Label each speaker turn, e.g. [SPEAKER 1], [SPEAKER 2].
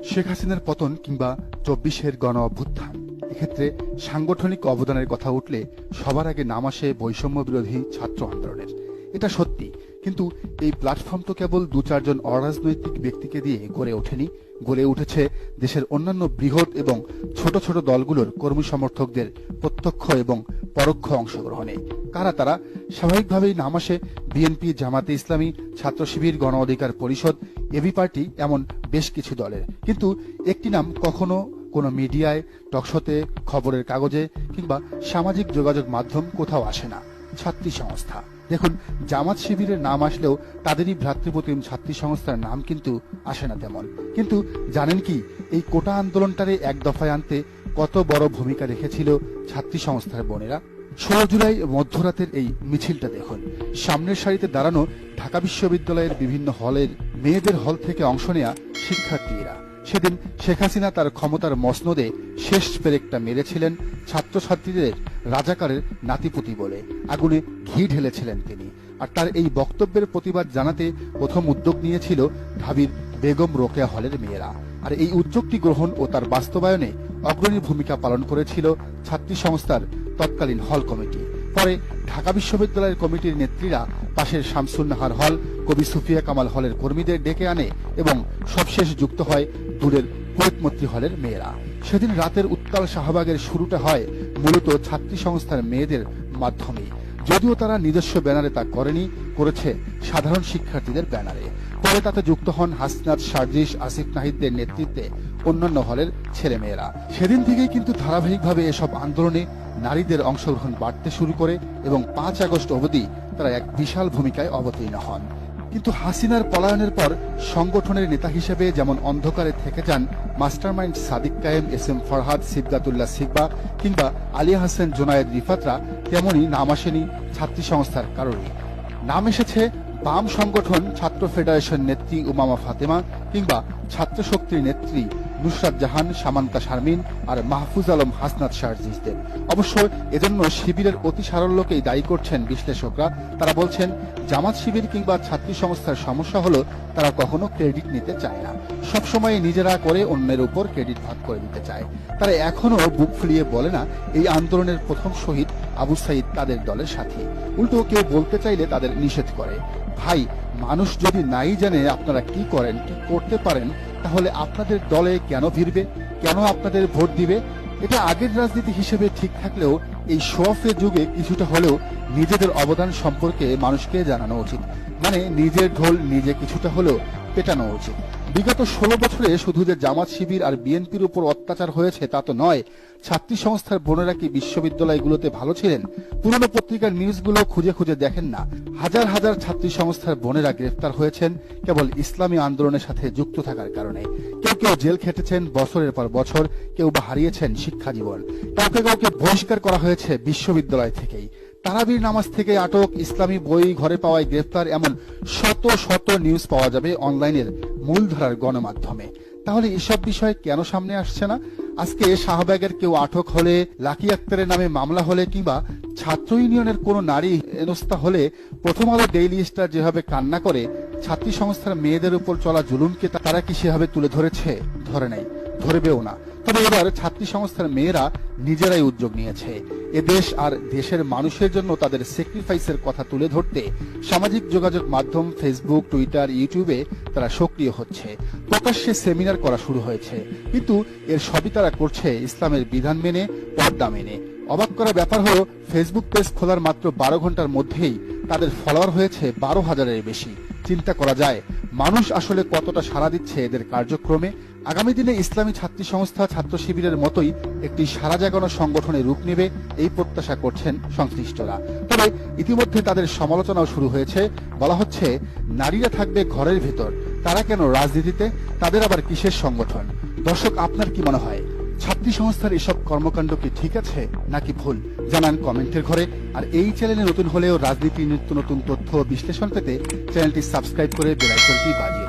[SPEAKER 1] শেখ হাসিনার পতন কিংবা ২৪-এর গণ অভ্যুত্থান, এক্ষেত্রে সাংগঠনিক অবদানের কথা উঠলে সবার আগে নাম আসে বৈষম্য বিরোধী ছাত্র আন্দোলনের। এটা সত্যি, কিন্তু এই প্ল্যাটফর্ম তো কেবল ২-৪ জন অরাজনৈতিক ব্যক্তিকে দিয়ে গড়ে ওঠেনি, গড়ে উঠেছে দেশের অন্যান্য বৃহৎ এবং ছোট ছোট দলগুলোর কর্মী সমর্থকদের প্রত্যক্ষ এবং পরোক্ষ অংশগ্রহণে। কারা তারা? স্বাভাবিকভাবেই নাম আসে বিএনপি, জামাতে ইসলামী, ছাত্র শিবির, গণ অধিকার পরিষদ, এবি পার্টি, এমন বেশ কিছু দলের। কিন্তু একটি নাম কখনো কোনো মিডিয়ায়, টকশোতে, খবরের কাগজে কিংবা সামাজিক যোগাযোগ মাধ্যম কোথাও আসে না: ছাত্রী সংস্থা। দেখুন, জামাত শিবিরের নাম আসলেও তাদেরই ভ্রাতৃপ্রতিম ছাত্রী সংস্থার নাম কিন্তু আসে না তেমন। কিন্তু জানেন কি, এই কোটা আন্দোলনটারে এক দফায় আনতে কত বড় ভূমিকা রেখেছিল ছাত্রী সংস্থার বোনেরা? ১৬ জুলাই মধ্যরাতের এই মিছিলটা দেখুন। সামনের সারিতে দাঁড়ানো ঢাকা বিশ্ববিদ্যালয়ের বিভিন্ন হলের মেয়েদের হল থেকে অংশ নেয়া শিক্ষার্থীরা। সেদিন শেখ হাসিনা তার ক্ষমতার মসনদে শেষ পেরেকটা মেরেছিলেন ছাত্রছাত্রীদের রাজাকারের নাতিপুতি বলে। আগুনে ঘি ঢেলেছিলেন তিনি। আর তার এই বক্তব্যের প্রতিবাদ জানাতে প্রথম উদ্যোগ নিয়েছিল ঢাবির বেগম রোকেয়া হলের মেয়েরা। আর এই উদ্যোগটি গ্রহণ ও তার বাস্তবায়নে অগ্রণী ভূমিকা পালন করেছিল ছাত্রী সংস্থার তৎকালীন হল কমিটি। পরে ঢাকা বিশ্ববিদ্যালয়ের কমিটির নেত্রীরা পাশের শামসুন নাহার হল, কবি সুফিয়া কামাল হলের কর্মীদের ডেকে আনে এবং সবশেষ যুক্ত হয় দূরের কুয়েতমৈত্রী হলের মেয়েরা। সেদিন রাতের উত্তাল শাহবাগের শুরুটা হয় মূলত ছাত্রী সংস্থার মেয়েদের মাধ্যমেই, যদিও তারা নিজস্ব ব্যানারে তা করেনি, করেছে সাধারণ শিক্ষার্থীদের ব্যানারে। পরে তাতে যুক্ত হন হাসনাত, সার্জিস, আসিফ নাহিদদের নেতৃত্বে অন্যান্য হলের ছেলেমেয়েরা। সেদিন থেকেই কিন্তু ধারাবাহিকভাবে এসব আন্দোলনে নারীদের অংশগ্রহণ বাড়তে শুরু করে এবং ৫ আগস্ট অবধি তারা এক বিশাল ভূমিকায় অবতীর্ণ হন। কিন্তু হাসিনার পলায়নের পর সংগঠনের নেতা হিসেবে যেমন অন্ধকারে থেকে যান মাস্টারমাইন্ড সাদিক কায়েম, এস এম ফরহাদ, সিবগাতুল্লাহ সিকবা কিংবা আলী হাসান, জোনায়েদ, রিফাতরা, তেমনই নাম আসেনি ছাত্রী সংস্থার কারণে। নাম এসেছে বাম সংগঠন ছাত্র ফেডারেশন নেত্রী উমামা ফাতেমা কিংবা ছাত্র শক্তির নেত্রী নুসরাত জাহান, সামান্তা শারমিন আর মাহফুজ আলম, হাসনাত, সার্জিসদের। অবশ্য এজন্য শিবিরের অতি সারল্যকেই দায়ী করছেন বিশ্লেষকরা। তারা বলছেন, জামাত শিবির কিংবা ছাত্রী সংস্থার সমস্যা হলো তারা কখনো ক্রেডিট নিতে চায় না, সবসময় নিজেরা করে অন্যের উপর ক্রেডিট ভাগ করে দিতে চায়। তারা এখনো বুক ফুলিয়ে বলে না এই আন্দোলনের প্রথম শহীদ আবু সাইদ তাদের দলের সাথী। উল্টো কেউ বলতে চাইলে তাদের নিষেধ করে। ভাই, মানুষ যদি নাই জানে আপনারা কি করেন, কি করতে পারেন, তাহলে আপনাদের দলে কেন ভিড়বে, কেন আপনাদের ভোট দিবে? এটা আগের রাজনীতি হিসেবে ঠিক থাকলেও এই শো অফের যুগে কিছুটা হলেও নিজেদের অবদান সম্পর্কে মানুষকে জানানো উচিত। মানে নিজের ঢোল নিজে কিছুটা হলেও পেটানো উচিত। বিগত ১৬ বছরে শুধু যে জামাত শিবির আর বিএনপির উপর অত্যাচার হয়েছে তা তো নয়। ছাত্রী সংস্থার বোনেরা কি বিশ্ববিদ্যালয়গুলোতে ভালো ছিলেন? পুরনো পত্রিকার নিউজগুলো খুঁজে খুঁজে দেখেন না? হাজার হাজার ছাত্রী সংস্থার বোনেরা গ্রেফতার হয়েছেন কেবল ইসলামী আন্দোলনের সাথে যুক্ত থাকার কারণে। কেউ কেউ জেল খেটেছেন বছরের পর বছর, কেউ বা হারিয়েছেন শিক্ষা জীবন। কাউকে কাউকে বহিষ্কার করা হয়েছে বিশ্ববিদ্যালয় থেকেই। তারাবির নামাজ থেকে আটক, ইসলামী বই ঘরে পাওয়ায় গ্রেফতার, এমন শত শত নিউজ পাওয়া যাবে অনলাইনের মূলধারার গণমাধ্যমে। তাহলে এসব বিষয় কেন সামনে আসছে না? আজকে শাহবাগের কেউ আটক হলে, লাকি আক্তারের নামে মামলা হলে কিংবা ছাত্র ইউনিয়নের কোনো নারী হেনস্থা হলে প্রথম আলো, ডেইলি স্টার যেভাবে কান্না করে, ছাত্রী সংস্থার মেয়েদের উপর চলা জুলুমকে তারা কি সেভাবে তুলে ধরেছে? ধরে নাই, ধরবেও না। তবে এবার ছাত্রী সংস্থার মেয়েরা নিজেরাই উদ্যোগ নিয়েছে এদেশ আর দেশের মানুষের জন্য তাদের স্যাক্রিফাইসের কথা তুলে ধরতে। সামাজিক যোগাযোগ মাধ্যম ফেসবুক, টুইটার, ইউটিউবে তারা সক্রিয় হচ্ছে। প্রকাশ্যে সেমিনার করা শুরু হয়েছে। কিন্তু এর সবই তারা করছে ইসলামের বিধান মেনে, পর্দা মেনে। অবাক করা ব্যাপার হলো, ফেসবুক পেজ খোলার মাত্র ১২ ঘন্টার মধ্যেই তাদের ফলোয়ার হয়েছে ১২,০০০-এর বেশি। চিন্তা করা যায় মানুষ আসলে কতটা সাড়া দিচ্ছে এদের কার্যক্রমে। আগামী দিনে ইসলামী ছাত্রী সংস্থা ছাত্র শিবিরের মতোই একটি সারা জাগানো সংগঠনে রূপ নেবে এই প্রত্যাশা করছেন সংশ্লিষ্টরা। তবে ইতিমধ্যে তাদের সমালোচনাও শুরু হয়েছে। বলা হচ্ছে, নারীরা থাকবে ঘরের ভেতর, তারা কেন রাজনীতিতে, তাদের আবার কিসের সংগঠন? দর্শক, আপনার কি মনে হয়, ছাত্রী সংস্থার এসব কর্মকাণ্ড কি ঠিক আছে নাকি ভুল? জানান কমেন্টের ঘরে। আর এই চ্যানেলে নতুন হলেও রাজনীতির নিত্য নতুন তথ্য ও বিশ্লেষণ পেতে চ্যানেলটি সাবস্ক্রাইব করে বেল আইকনটি বাজিয়ে